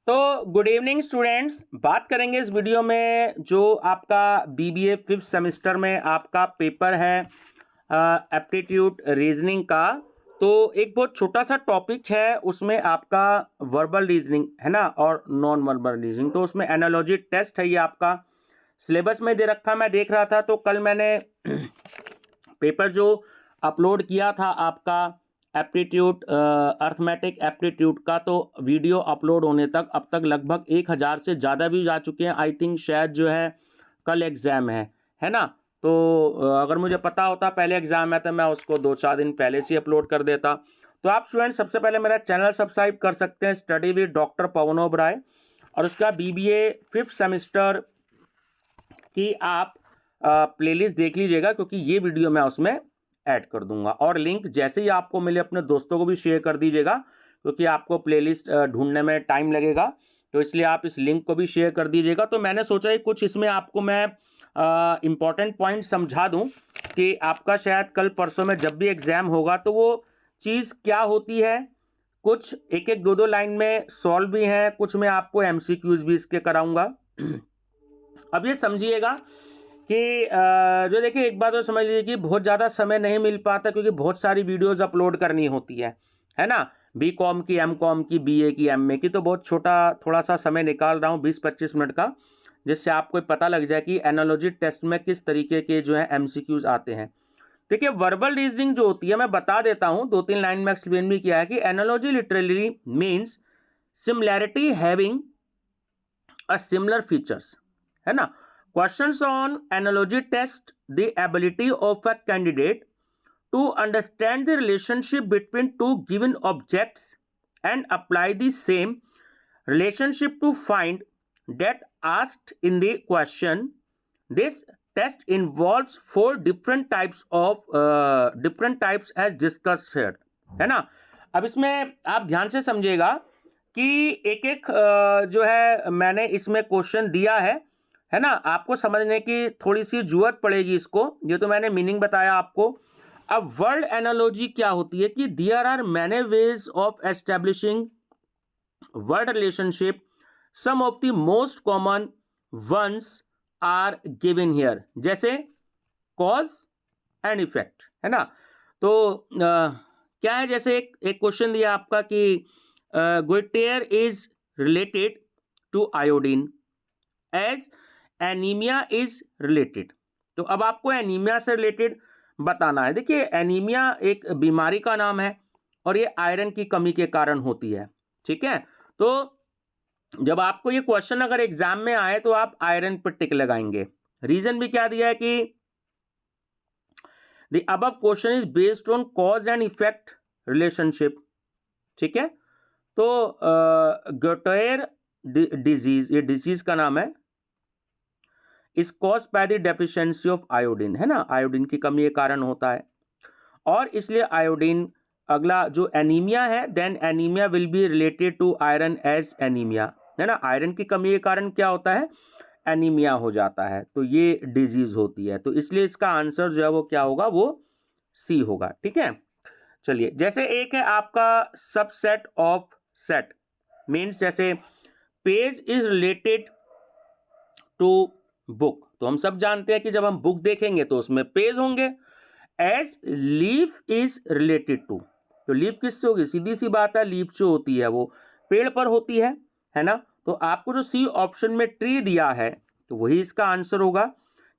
तो good evening students, बात करेंगे इस वीडियो में जो आपका बीबीए फिफ्थ सेमेस्टर में आपका पेपर है एप्टीट्यूड रीजनिंग का। तो एक बहुत छोटा सा टॉपिक है, उसमें आपका वर्बल रीजनिंग है ना और नॉन वर्बल रीजनिंग। तो उसमें एनालॉजी टेस्ट है, ये आपका सिलेबस में दे रखा। मैं देख रहा था तो कल मैंने पेपर जो अपलोड किया था आपका एप्टीट्यूड अर्थमेटिक एप्टीट्यूड का, तो वीडियो अपलोड होने तक अब तक लगभग 1000 से ज़्यादा व्यूज आ चुके हैं। आई थिंक शायद जो है कल एग्ज़ाम है ना। तो अगर मुझे पता होता पहले एग्ज़ाम है तो मैं उसको 2-4 दिन पहले से अपलोड कर देता। तो आप स्टूडेंट सबसे पहले मेरा चैनल सब्सक्राइब कर सकते हैं, स्टडी विद डॉक्टर पवन ओबराय, और उसका बीबीए फिफ्थ सेमेस्टर की आप प्लेलिस्ट देख लीजिएगा, क्योंकि ये वीडियो मैं उसमें ऐड कर दूंगा। और लिंक जैसे ही आपको मिले अपने दोस्तों को भी शेयर कर दीजिएगा, क्योंकि आपको प्लेलिस्ट ढूंढने में टाइम लगेगा, तो इसलिए आप इस लिंक को भी शेयर कर दीजिएगा। तो मैंने सोचा कि कुछ इसमें आपको मैं इम्पॉर्टेंट पॉइंट समझा दूं कि आपका शायद कल परसों में जब भी एग्जाम होगा तो वो चीज़ क्या होती है। कुछ एक एक दो दो लाइन में सॉल्व भी हैं, कुछ मैं आपको एमसीक्यूज भी इसके कराऊंगा। अब ये समझिएगा कि जो देखिए, एक बात तो समझ लीजिए कि बहुत ज़्यादा समय नहीं मिल पाता, क्योंकि बहुत सारी वीडियोस अपलोड करनी होती है ना। बी कॉम की, एम कॉम की, बीए की, एमए की, तो बहुत छोटा थोड़ा सा समय निकाल रहा हूँ 20-25 मिनट का, जिससे आपको पता लग जाए कि एनालॉजी टेस्ट में किस तरीके के जो है एमसीक्यूज आते हैं। देखिए, वर्बल रीजनिंग जो होती है, मैं बता देता हूँ, 2-3 लाइन में एक्सप्लेन भी किया है कि analogy literally means similarity having a similar features, है ना। Questions on analogy test the ability of a candidate to understand the relationship between two given objects and apply the same relationship to find that asked in the question. This test involves four different types as discussed here, है ना। अब इसमें आप ध्यान से समझिएगा कि एक एक जो है मैंने इसमें क्वेश्चन दिया है ना। आपको समझने की थोड़ी सी जरूरत पड़ेगी इसको, ये तो मैंने मीनिंग बताया आपको। अब वर्ड एनालॉजी क्या होती है कि there are many ways of establishing word relationship, some of the most common ones are given here, जैसे कॉज एंड इफेक्ट, है ना। तो क्या है, जैसे एक क्वेश्चन दिया आपका कि goitre is related to iodine as anaemia is related. तो अब आपको एनीमिया से रिलेटेड बताना है। देखिए, एनीमिया एक बीमारी का नाम है और ये आयरन की कमी के कारण होती है, ठीक है। तो जब आपको ये क्वेश्चन अगर एग्जाम में आए तो आप आयरन पर टिक लगाएंगे। रीजन भी क्या दिया है कि the above question is based on cause and effect relationship, ठीक है। तो गुइटेयर डिजीज, ये डिजीज का नाम है, is cause by the deficiency of iodine, है ना। आयोडीन की कमी के कारण होता है, और इसलिए आयोडीन, अगला जो एनीमिया है, then anaemia will be related to iron age anaemia, है ना। आयरन की कमी के कारण क्या होता है, एनीमिया हो जाता है, तो ये डिजीज होती है। तो इसलिए इसका आंसर जो है वो क्या होगा, वो सी होगा, ठीक है। चलिए, जैसे एक है आपका सबसेट ऑफ सेट, मीन्स जैसे page is related to book, तो हम सब जानते हैं कि जब हम बुक देखेंगे तो उसमें पेज होंगे। As leaf is related to, तो लीफ किससे होगी, सीधी सी बात है, लीफ जो होती है वो पेड़ पर होती है ना। तो आपको जो सी ऑप्शन में ट्री दिया है, तो वही इसका आंसर होगा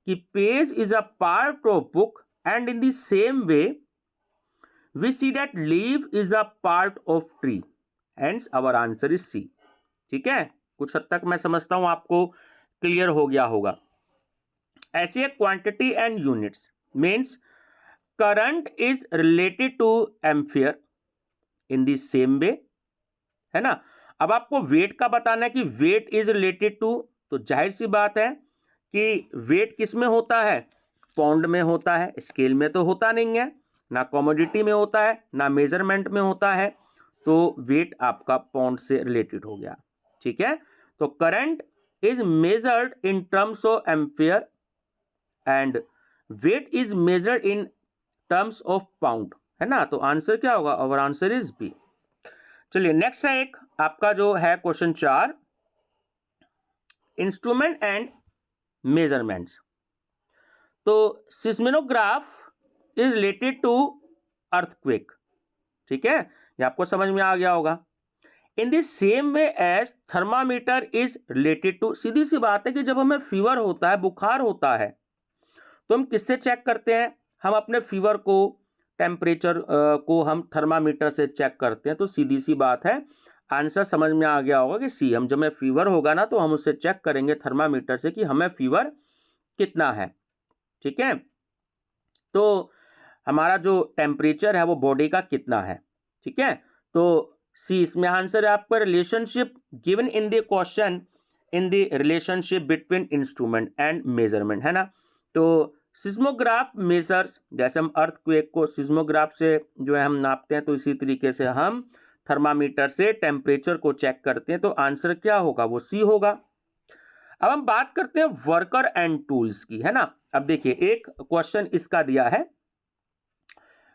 कि page is a part of book and in the same way we see that leaf is a part of tree, hence our answer is C, ठीक है। कुछ हद तक मैं समझता हूं आपको क्लियर हो गया होगा। ऐसे quantity and units means current is related two ampere in the same वे, है ना। अब आपको वेट का बताना है कि वेट इज रिलेटेड टू, तो जाहिर सी बात है कि वेट किस में होता है, पाउंड में होता है, स्केल में तो होता नहीं है, ना कमोडिटी में होता है, ना मेजरमेंट में होता है, तो वेट आपका पाउंड से रिलेटेड हो गया, ठीक है। तो current is measured in terms of ampere and weight is measured in terms of pound, है ना। तो आंसर क्या होगा, और आंसर इज बी। चलिए नेक्स्ट है एक आपका जो है क्वेश्चन 4, इंस्ट्रूमेंट एंड मेजरमेंट्स। तो seismograph is related to earthquake, ठीक है, ये आपको समझ में आ गया होगा। In the same way as thermometer is related to, सीधी सी बात है कि जब हमें फीवर होता है, बुखार होता है, तो हम किससे चेक करते हैं? हम अपने फीवर को, टेम्परेचर को हम थर्मामीटर से चेक करते हैं। तो सीधी सी बात है, आंसर समझ में आ गया होगा कि सी, हम जब हमें फीवर होगा ना तो हम उससे चेक करेंगे थर्मामीटर से कि हमें फीवर कितना है, ठीक है। तो हमारा जो टेम्परेचर है वो बॉडी का कितना है, ठीक है। तो सी इसमें आंसर है आपका relationship given in the question, in the relationship between instrument and measurement, है ना। तो सिस्मोग्राफ मेजर्स, जैसे हम अर्थक्वेक को सिस्मोग्राफ से जो है हम नापते हैं, तो इसी तरीके से हम थर्मामीटर से टेम्परेचर को चेक करते हैं। तो आंसर क्या होगा? वो सी होगा। अब हम बात करते हैं वर्कर एंड टूल्स की, है ना। अब देखिए एक क्वेश्चन इसका दिया है,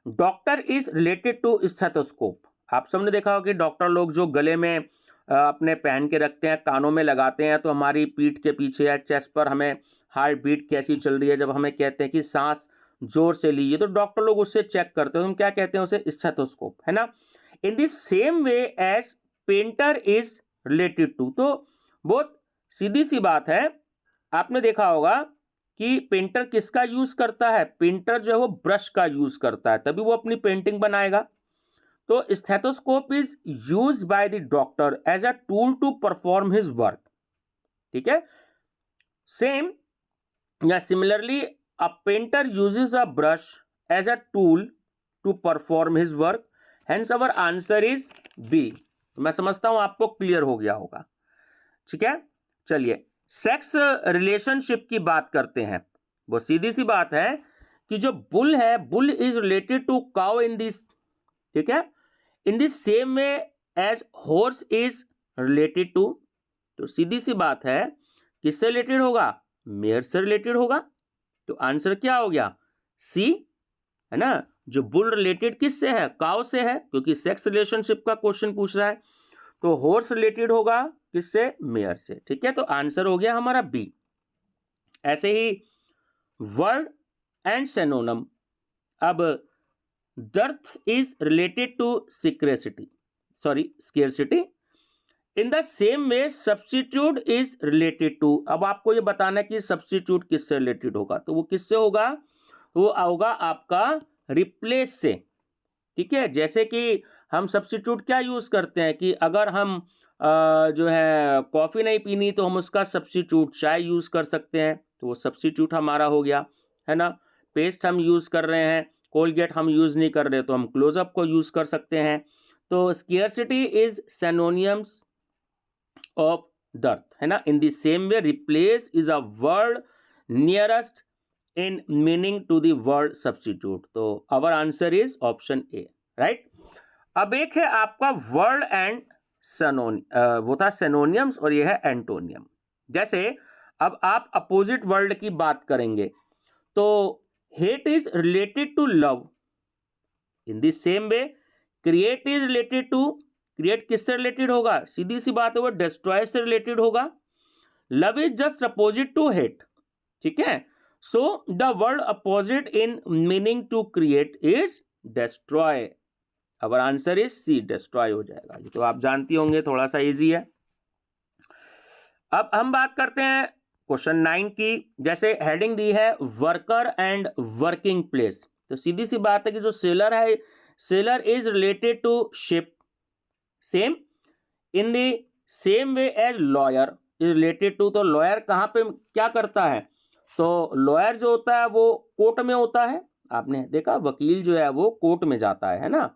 doctor is related to stethoscope. आप सबने देखा हो कि डॉक्टर लोग जो गले में अपने पहन के रखते हैं, कानों में लगाते हैं, तो हमारी पीठ के पीछे या चेस्ट पर हमें हार्ट बीट कैसी चल रही है, जब हमें कहते हैं कि सांस जोर से लीजिए, तो डॉक्टर लोग उससे चेक करते हैं। हम क्या कहते हैं उसे? स्टेथोस्कोप, है ना। In the same way as painter is related to, तो बहुत सीधी सी बात है, आपने देखा होगा कि पेंटर किसका यूज करता है? पेंटर जो है वो ब्रश का यूज करता है, तभी वो अपनी पेंटिंग बनाएगा। तो stethoscope is use by the doctor as a tool to perform his work, ठीक है। सेम या similarly a painter uses a brush as a tool to perform his work, hence our answer is B. मैं समझता हूं आपको clear हो गया होगा, ठीक है। चलिए सेक्स रिलेशनशिप की बात करते हैं। वो सीधी सी बात है कि जो बुल है, bull is related to cow in this, ठीक है, in this same way as horse is related to. तो सीधी सी बात है, किससे रिलेटेड होगा? मेयर से रिलेटेड होगा। तो आंसर क्या हो गया? सी, है ना। जो बुल रिलेटेड किससे है? काउ से है, क्योंकि सेक्स रिलेशनशिप का क्वेश्चन पूछ रहा है। तो हॉर्स रिलेटेड होगा किससे? मेयर से, ठीक है। तो आंसर हो गया हमारा बी। ऐसे ही वर्ड एंड सिनोनिम। अब dearth is related to scarcity. In the same way substitute is related to. अब आपको ये बताना है कि सब्स्टिट्यूट किससे रिलेटेड होगा, तो वो किससे होगा? वो होगा आपका रिप्लेस से, ठीक है। जैसे कि हम सब्स्टिट्यूट क्या यूज करते हैं कि अगर हम जो है कॉफी नहीं पीनी तो हम उसका सब्स्टिट्यूट चाय यूज कर सकते हैं, तो वो सब्स्टिट्यूट हमारा हो गया, है ना। पेस्ट हम यूज कर रहे हैं, कोलगेट हम यूज नहीं कर रहे, तो हम क्लोजअप को यूज कर सकते हैं। तो scarcity is synonyms of dearth, है ना। In the same way replace is a word nearest in meaning to the word substitute. तो our answer is option A, right. अब एक है आपका वर्ड एंड वो था सिनोनियम्स, और ये है एंटोनियम। जैसे अब आप अपोजिट वर्ड की बात करेंगे, तो hate is related to love. In the same way create is related to, create किससे रिलेटेड होगा? सीधी सी बात है, वो डिस्ट्रॉय से रिलेटेड होगा। Love is just opposite to hate, ठीक है। So the word opposite in meaning to create is destroy. Our answer is C, destroy हो जाएगा। ये तो आप जानती होंगे, थोड़ा सा इजी है। अब हम बात करते हैं क्वेश्चन 9 की। जैसे हेडिंग दी है वर्कर एंड वर्किंग प्लेस, तो सीधी सी बात है कि जो सेलर है, sailor is related to ship. Same in the same way as lawyer is related to. तो लॉयर कहां पे क्या करता है? तो लॉयर जो होता है वो कोर्ट में होता है। आपने देखा वकील जो है वो कोर्ट में जाता है ना,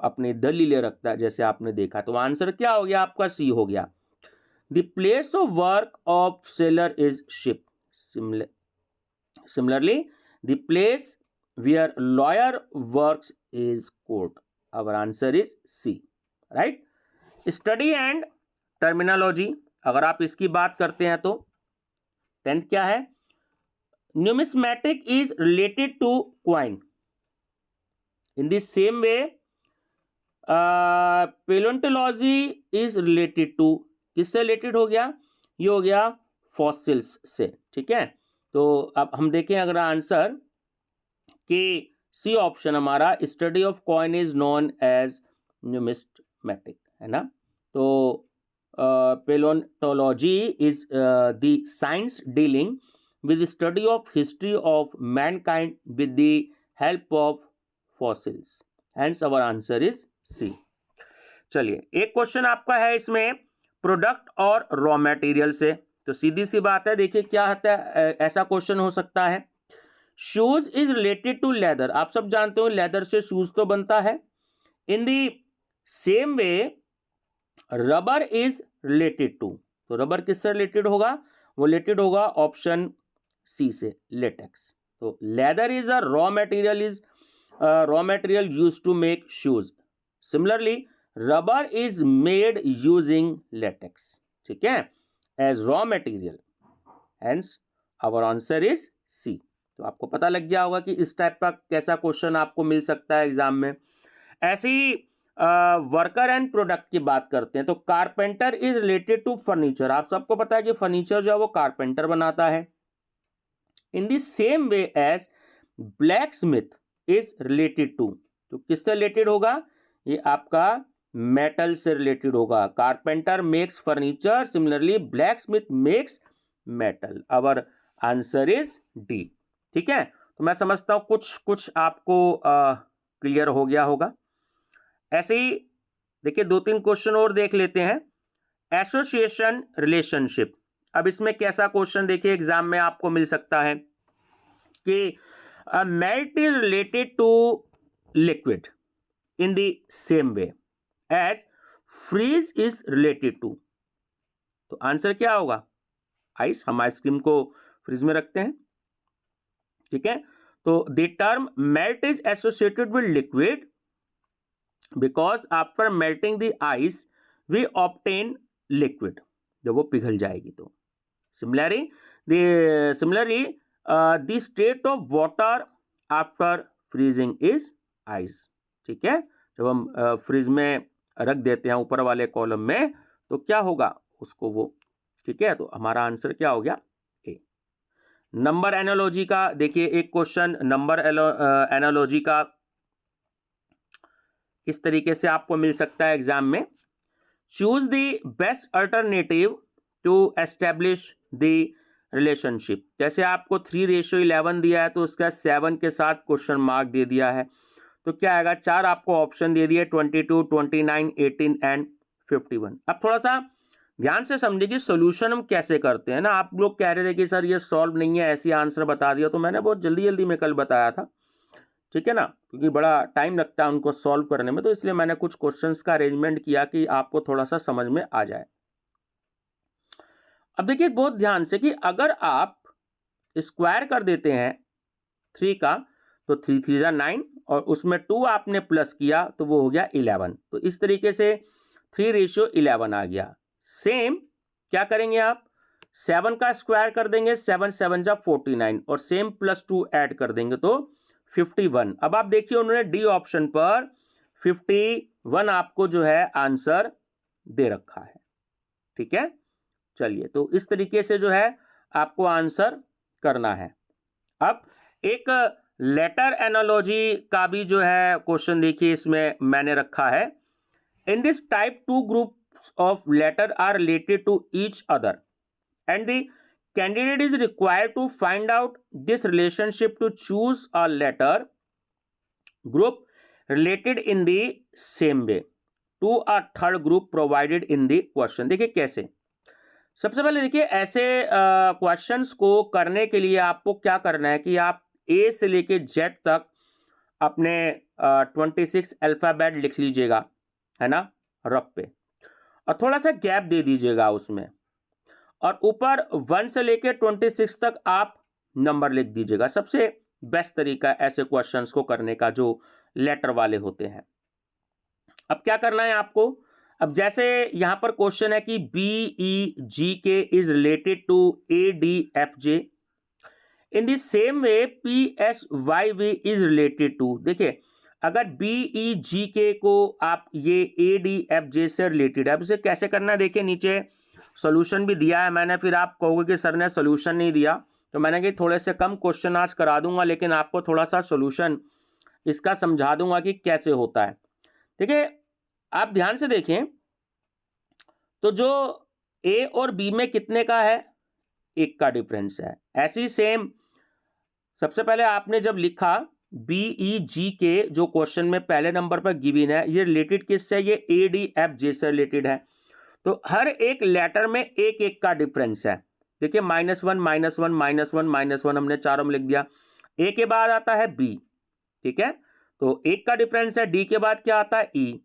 अपनी दलीलें रखता है, जैसे आपने देखा। तो आंसर क्या हो गया आपका? सी हो गया। The place of work of sailor is ship. Similarly the place where lawyer works is court. Our answer is C, right. Study and terminology, अगर आप इसकी बात करते हैं तो 10th क्या है? Numismatic is related to coin. In the same way palaeontology is related to, किससे रिलेटेड हो गया, ये हो गया फॉसिल्स से, ठीक है। तो अब हम देखें अगर आंसर कि सी ऑप्शन हमारा, study of coin is known as numismatic, है ना। तो palaeontology is the science dealing with the study of history of mankind with the help of fossils, hence our answer is C। चलिए एक question आपका है इसमें product और raw material से, तो सीधी सी बात है, देखिए क्या होता है, ऐसा क्वेश्चन हो सकता है, shoes is related to leather, आप सब जानते हो लेदर से शूज तो बनता है, in the same way rubber is related to, तो रबर किससे रिलेटेड होगा, वो रिलेटेड होगा ऑप्शन सी से, लेटेक्स। तो leather is a raw material, is raw material used to make shoes, similarly rubber is made using latex, ठीक है, as raw material, hence our answer is C. तो आपको पता लग गया होगा कि इस टाइप का कैसा क्वेश्चन आपको मिल सकता है एग्जाम में। ऐसे ही वर्कर एंड प्रोडक्ट की बात करते हैं, तो carpenter is related to furniture, आप सबको पता है कि फर्नीचर जो है वो कारपेंटर बनाता है। In the same way as blacksmith is related to, तो किससे रिलेटेड होगा, ये आपका मेटल से रिलेटेड होगा, carpenter makes furniture, similarly blacksmith makes metal, our answer is D, ठीक है। तो मैं समझता हूं कुछ कुछ आपको क्लियर हो गया होगा। ऐसे ही देखिए दो तीन क्वेश्चन और देख लेते हैं, एसोसिएशन रिलेशनशिप, अब इसमें कैसा क्वेश्चन देखिए एग्जाम में आपको मिल सकता है कि melt is related to liquid in the same way as freeze is related to, तो आंसर क्या होगा, आइस, हम आइसक्रीम को फ्रीज में रखते हैं, ठीक है। तो the term melt is associated with liquid because after melting the ice we obtain liquid, जब वो पिघल जाएगी तो। Similarly, the state of water after freezing is ice, ठीक है, जब हम फ्रीज में रख देते हैं ऊपर वाले कॉलम में तो क्या होगा उसको वो, ठीक है। तो हमारा आंसर क्या हो गया, ए। नंबर एनालॉजी का देखिए एक क्वेश्चन, नंबर एनालॉजी का किस तरीके से आपको मिल सकता है एग्जाम में, choose the best alternative to establish the relationship, जैसे आपको 3:11 दिया है तो उसका 7 के साथ क्वेश्चन मार्क दे दिया है, तो क्या आएगा, 4 आपको ऑप्शन दे दिए, 22, 29, 18 एंड 51। अब थोड़ा सा ध्यान से समझिए कि सोल्यूशन हम कैसे करते हैं ना, आप लोग कह रहे थे कि सर ये सॉल्व नहीं है, ऐसी आंसर बता दिया, तो मैंने बहुत जल्दी जल्दी में कल बताया था, ठीक है ना, क्योंकि बड़ा टाइम लगता है उनको सॉल्व करने में, तो इसलिए मैंने कुछ क्वेश्चंस का अरेंजमेंट किया कि आपको थोड़ा सा समझ में आ जाए। अब देखिए बहुत ध्यान से कि अगर आप स्क्वायर कर देते हैं 3 का, तो 3 3 जा 9 और उसमें 2 आपने प्लस किया तो वो हो गया 11, तो इस तरीके से 3:11 आ गया। सेम क्या करेंगे आप, 7 का स्क्वायर कर देंगे, 7 7 जा 49 और सेम +2 ऐड कर देंगे तो 51। अब आप देखिए उन्होंने डी ऑप्शन पर 51 आपको जो है आंसर दे रखा है, ठीक है। चलिए तो इस तरीके से जो है आपको आंसर करना है। अब एक लेटर एनालॉजी का भी जो है क्वेश्चन देखिए इसमें मैंने रखा है, in this type 2 groups of letter are related to each other and the candidate is required to find out this relationship to choose a letter group related in the same way to a third group provided in the question. देखिए कैसे, सबसे पहले देखिए ऐसे questions को करने के लिए आपको क्या करना है कि आप ए से लेके जेड तक अपने 26 अल्फाबेट लिख लीजिएगा, है ना, रफ पे, और थोड़ा सा गैप दे दीजिएगा उसमें, और ऊपर 1 से लेके 26 तक आप नंबर लिख दीजिएगा। सबसे बेस्ट तरीका ऐसे क्वेश्चंस को करने का जो लेटर वाले होते हैं। अब क्या करना है आपको, अब जैसे यहां पर क्वेश्चन है कि BEGK is related to ADFJ, in the same way PSYV is related to, देखिए अगर BEGK को आप ये ADFJ से रिलेटेड है, अब इसे कैसे करना है देखिए, नीचे सोल्यूशन भी दिया है मैंने, फिर आप कहोगे कि सर ने सोल्यूशन नहीं दिया, तो मैंने कि थोड़े से कम क्वेश्चन आज करा दूंगा, लेकिन आपको थोड़ा सा सोल्यूशन इसका समझा दूंगा कि कैसे होता है। देखिए आप ध्यान से देखें, तो जो A और B में कितने का है, 1 का डिफरेंस है। ऐसी सेम सबसे पहले आपने जब लिखा BEGK जो क्वेश्चन में पहले नंबर पर गिवन है, ये रिलेटेड किससे, ये ADFJ से रिलेटेड है, तो हर एक लेटर में 1 का डिफरेंस है। देखिए -1 -1 -1 -1 हमने चारों में लिख दिया। A के बाद आता है B, ठीक है, तो 1 का डिफरेंस है। D के बाद क्या आता है, E,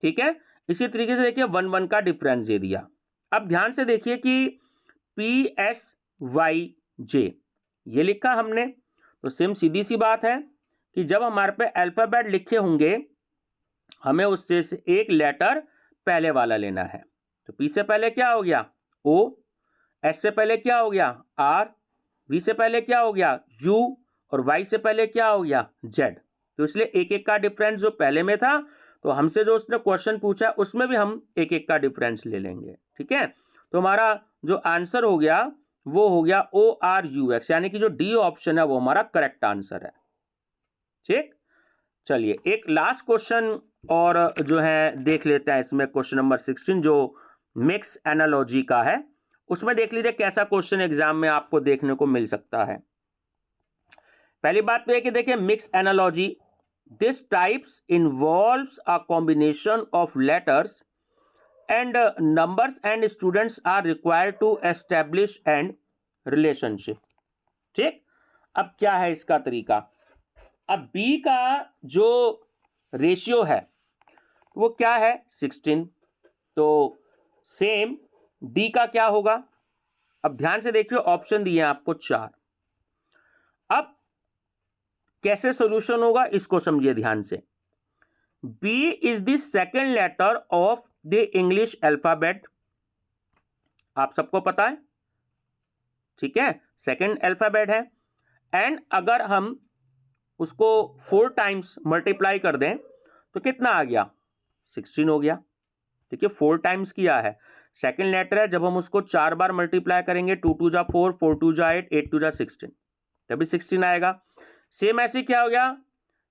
ठीक है। इसी तरीके से देखिए 1 1 का डिफरेंस दे दिया। अब ध्यान से देखिए कि PSYJ ये लिखा हमने, तो सेम सीधी सी बात है कि जब हमारे पे अल्फाबेट लिखे होंगे, हमें उससे एक लेटर पहले वाला लेना है। तो P से पहले क्या हो गया, O, S से पहले क्या हो गया, R, V से पहले क्या हो गया, U, और Y से पहले क्या हो गया, Z। तो इसलिए 1 का डिफरेंस जो पहले में था, तो हमसे जो उसने क्वेश्चन पूछा उसमें भी हम 1 का डिफरेंस ले लेंगे, ठीक है। तो हमारा जो आंसर हो गया वो हो गया ORUX, यानी कि जो D ऑप्शन है वो हमारा करेक्ट आंसर है, ठीक। चलिए एक लास्ट क्वेश्चन और जो है देख लेते हैं इसमें, क्वेश्चन नंबर 16 जो मिक्स एनालॉजी का है, उसमें देख लीजिए कैसा क्वेश्चन एग्जाम में आपको देखने को मिल सकता है। पहली बात तो है कि देखिए mix analogy, this types involves a combination of letters and numbers and students are required to establish and relationship, ठीक। अब क्या है इसका तरीका, अब B का जो रेशियो है वो क्या है, 16, तो सेम D का क्या होगा। अब ध्यान से देखिए ऑप्शन दिए हैं आपको 4। अब कैसे सॉल्यूशन होगा इसको समझिए ध्यान से। B is the second letter of the English alphabet, आप सबको पता है, ठीक है, सेकेंड अल्फाबेट है। एंड अगर हम उसको 4 टाइम्स मल्टीप्लाई कर दें तो कितना आ गया, 16 हो गया। देखिए 4 टाइम्स किया है, सेकेंड लेटर है, जब हम उसको 4 बार मल्टीप्लाई करेंगे, 2 2 जा 4, 4 2 जा 8, 8 2 जा 16, तभी 16 आएगा। सेम ऐसे क्या हो गया,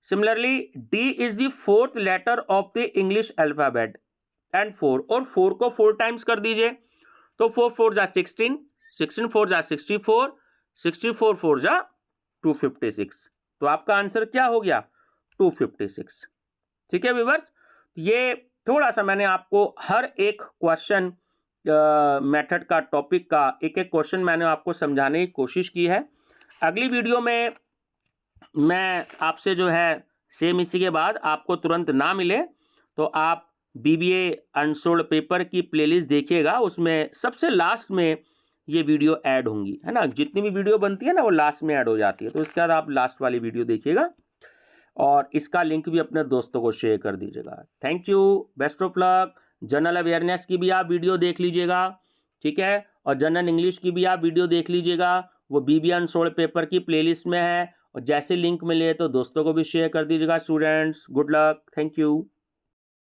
similarly D is the 4th letter of the English alphabet and 4, और 4 को 4 टाइम्स कर दीजिए, तो 4 4 जा 16, 16 4 जा 64, 64 4 जा 256, तो आपका आंसर क्या हो गया, 256, ठीक है व्यूअर्स। ये थोड़ा सा मैंने आपको हर एक क्वेश्चन मेथड का, टॉपिक का एक एक क्वेश्चन मैंने आपको समझाने की कोशिश की है। अगली वीडियो में मैं आपसे जो है सेम इसी के बाद आपको तुरंत ना मिले तो आप BBA अनसोल्ड पेपर की प्लेलिस्ट देखिएगा, उसमें सबसे लास्ट में ये वीडियो ऐड होंगी, है ना, जितनी भी वीडियो बनती है ना वो लास्ट में ऐड हो जाती है, तो उसके बाद आप लास्ट वाली वीडियो देखिएगा और इसका लिंक भी अपने दोस्तों को शेयर कर दीजिएगा। Thank you, best of luck. General awareness की भी आप वीडियो देख लीजिएगा, ठीक है, और जनरल इंग्लिश की भी आप वीडियो देख लीजिएगा, वो BBA अनसोल्ड पेपर की प्लेलिस्ट में है, और जैसे लिंक मिले तो दोस्तों को भी शेयर कर दीजिएगा। Students good luck, thank you.